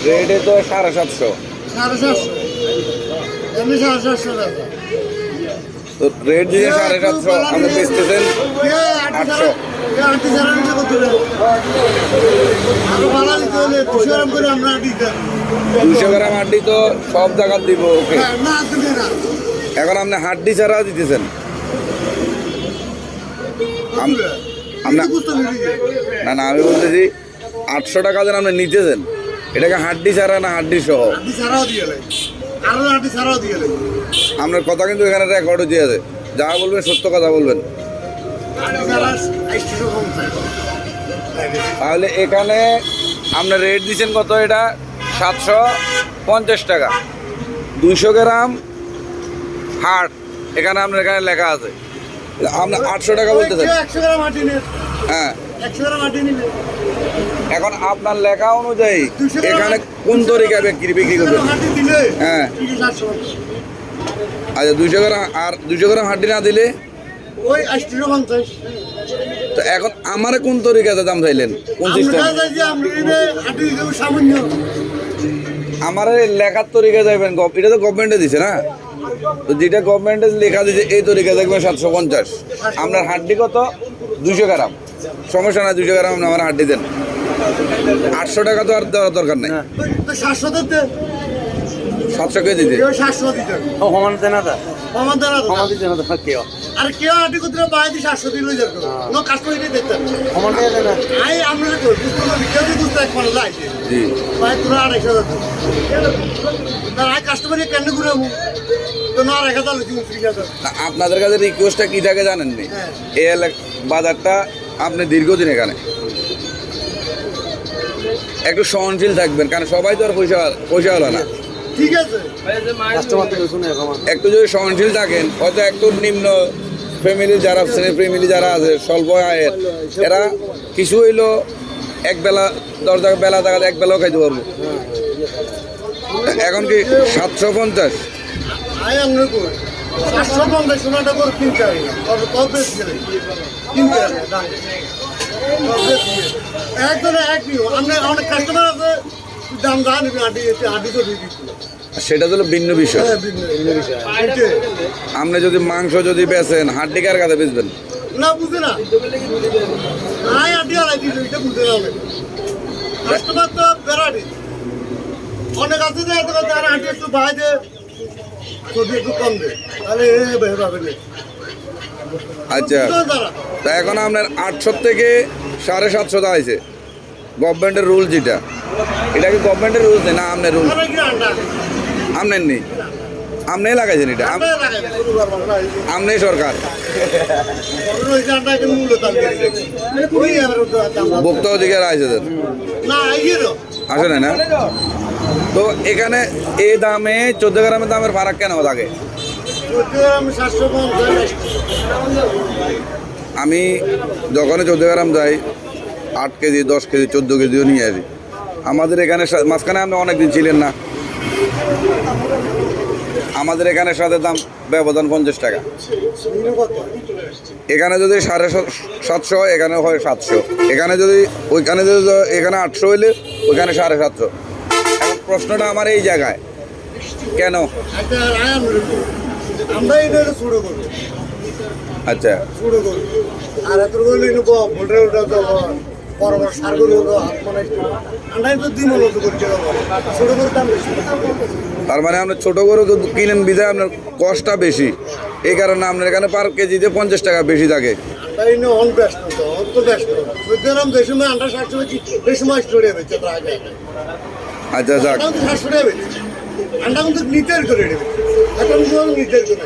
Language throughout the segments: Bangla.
রেডে তো 750। 750 এমনি 750 টাকা তো রেট দিয়ে 750 আপনি বেচতেছেন 800। আটি ছাড়া নিতে কত আরো ভালো দিতে হলে 200 গ্রাম করে আমরা দিতে 200 গ্রাম হাড্ডি তো সব জায়গা দিব ওকে। না দিলে না এখন আপনি হাড্ডি ছাড়া দিতেছেন আমরা না না আমি বলতেছি 800 টাকা দেন আপনি নিতেছেন, এটাকে হাড্ডি ছাড়া না হাড্ডি সহ? আটি ছাড়াও দিয়ে লাগে আরো আটি ছাড়াও দিয়ে লাগে আপনার কথা কিন্তু এখানে রেকর্ড হয়ে আছে, যা বলবেন সত্য কথা বলবেন। আটি ছাড়া 800 কম চাই তাহলে এখানে আপনার রেট দিচ্ছেন কত? এটা 750 টাকা। 200 গ্রাম হাট এখানে আপনার এখানে লেখা আছে, আপনার 800 টাকা বলতেছেন। 100 গ্রাম আটি নিয়ে হ্যাঁ 100 গ্রাম আটি নিলে এখন আপনার লেখা অনুযায়ী 200 গ্রাম এখানে কোন তরিকা বিক্রি করবেন? আটি দিলে হ্যাঁ 700 আচ্ছা 200 গ্রাম আর 200 গ্রাম হাড্ডি না দিলে ওই 850 তো এখন আমারে কোন তরিকাতে দাম চাইলেন? কোন সিস্টেম? আমরা যাই যে আমরা এনে আটি দেব সামান্য আমার লেখার তরিকা যাবেন, এটা তো গভর্নমেন্টে দিছে না, তো যেটা গভর্নমেন্টে লেখা দিয়েছে এই তরিকা দেখবেন 750। আপনার হাড্ডি কত? 200 গ্রাম, সমস্যা না 200 গ্রাম আমার হাড্ডি দেন। 800 টাকা তো আর দেওয়ার দরকার নেই, তো 700 দিতে 700 কেজি দিতে। কেউ 700 দিতে সমান দেনা দা সমান দেনা সমান দিতে না তো কেউ আর কেউ আটি করতে বাইরে 700 দিলে যাবে নো কাস্টমার এটা দেখতে সমান দেনা না আই আমরা তো বুঝতে পারি কেউ যদি বুঝতে এক মানে লাইছে জি ভাই তোরা 250 দিতে তার আই কাস্টমার কেন ঘুরে তো না 1000 লিখি 3000 না, আপনাদের কাছে রিকোয়েস্টটা কী থাকে জানেন নি? হ্যাঁ। এই বাজারটা আপনি দীর্ঘদিন এখানে একটু সহনশীল থাকবেন, কারণ সবাই তো আর পয়সা হলো না। ঠিক আছে কাস্টমার তো শুনে সমান একটু যদি সহনশীল থাকেন, হয়তো একটু নিম্ন ফ্যামিলি যারা ফ্যামিলি যারা আছে স্বল্প আয়ের, এরা কিছু হইলো এক বেলা 10 টাকা বেলা টাকা এক বেলাও খাইতে পারবো। এখন কি 750? আই আমরা কই 750 সোনাটা করে কিনতে হবে তবে কবে গেলে কিনতে হবে দাম একদম এক নিও আমরা অনেক কাস্টমার আছে দাম জানি আটি আটি তো দিয়ে দিচ্ছি সেটা হলো ভিন্ন বিষয়। হ্যাঁ বিভিন্ন বিষয় আপনি যদি মাংস যদি বেচেন হাড্ডি কার কাছে বেচবেন? না বুঝে না আই আটি আলাই দিল এটা বুঝে না কাস্টমার তো বেরাডি অনেক আছে যে এত তার আটি একটু বাইরে যদি একটু কম দেয় তাহলে ভাবে নেই আচ্ছা তা এখন আপনার 800 থেকে 750 দাঁড়াইছে গভর্নমেন্টের রুল, যেটা এটা কি গভর্নমেন্টের রুলস নেই না আপনার রুল? আপনার নেই, আপনি লাগাইছেন এটা, আপনি সরকার ভোক্তা অধিকার আছে আসে না? তো এখানে এই দামে 14 গ্রামের দামের ফারাক কেন থাকে? আমি যখনই 14 গ্রাম যাই 8 কেজি 10 কেজি 14 কেজিও নিয়ে আসি। আমাদের এখানে মাঝখানে আপনি অনেকদিন ছিলেন না, আমাদের এখানে সাথে দাম ব্যবধান 50 টাকা। এখানে যদি 750 এখানে হয় 700, এখানে যদি ওইখানে যদি এখানে 800 হইলে ওইখানে 750। এখন প্রশ্নটা আমার এই জায়গায় কেন? আমরা এটা শুরু করবো আচ্ছা শুরু করবো আর এত করলে ভোল্টের ওটা তো বড় বড় সার করে মানে আমরা তো দিন মতো করছি শুরু করতাম তার মানে আপনার ছোটো গরু কিনেন বিধায় আপনার কষ্টটা বেশি, এই কারণে আপনার এখানে পার কেজিতে 50 টাকা বেশি থাকে। তাই না অন ব্যস্ত তো অত ব্যস্ত বুঝলাম যে সময় আন্ডা 700 বেশি এই সময় স্টোরে বেচে তো আগে আচ্ছা যাক, 700 টাকা বেচে আন্ডা কিন্তু নিতের করে দেবে এখন কোন নিতের করে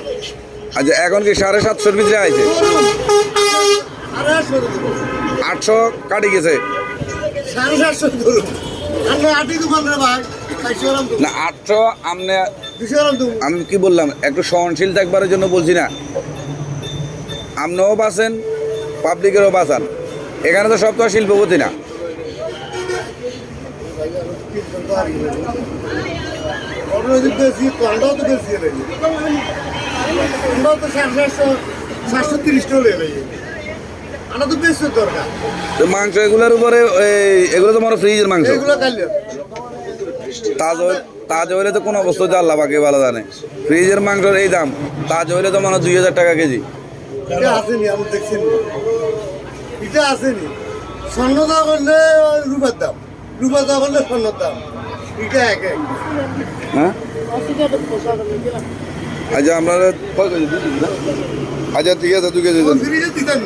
আচ্ছা এখন কি 750 ভিতরে আছে? আরে 800 কাটি গেছে 750 ধরুন আমরা আটি দোকান রে ভাই 400 গ্রাম না 800 আপনি 200 গ্রাম দেবো আমি কি বললাম একটু সহনশীল থাকবার জন্য বলছি না, আপনিও বাঁচেন পাবলিকেরও বাঁচান, এখানে তো সব তো আর শিল্পপতি না। বেশি তো আন্ডাও তো বেশি লাগে আন্ডাও তো 730 টাকা লেগে আন্ডা তো বেশি দরকার তো মাংস এগুলোর উপরে এগুলো তো মনে ফ্রিজের মাংস, এগুলো খাইলে তাজা হইলে তো কোন অবস্থা আল্লাহ পাকে ভালো জানে। ফ্রিজের মাংসের এই দাম, তাজা হইলে তো মানে 2000 টাকা কেজি। এটা আসেনি, আমি দেখছি না। এটা আসেনি। স্বর্ণ দাম করলে রূপার দাম, রূপার দাম করলে স্বর্ণের দাম, এটা এক এক। হ্যাঁ আচ্ছা আপনারা আচ্ছা ঠিক আছে 2 কেজি দেন। ফ্রিজে দিতেন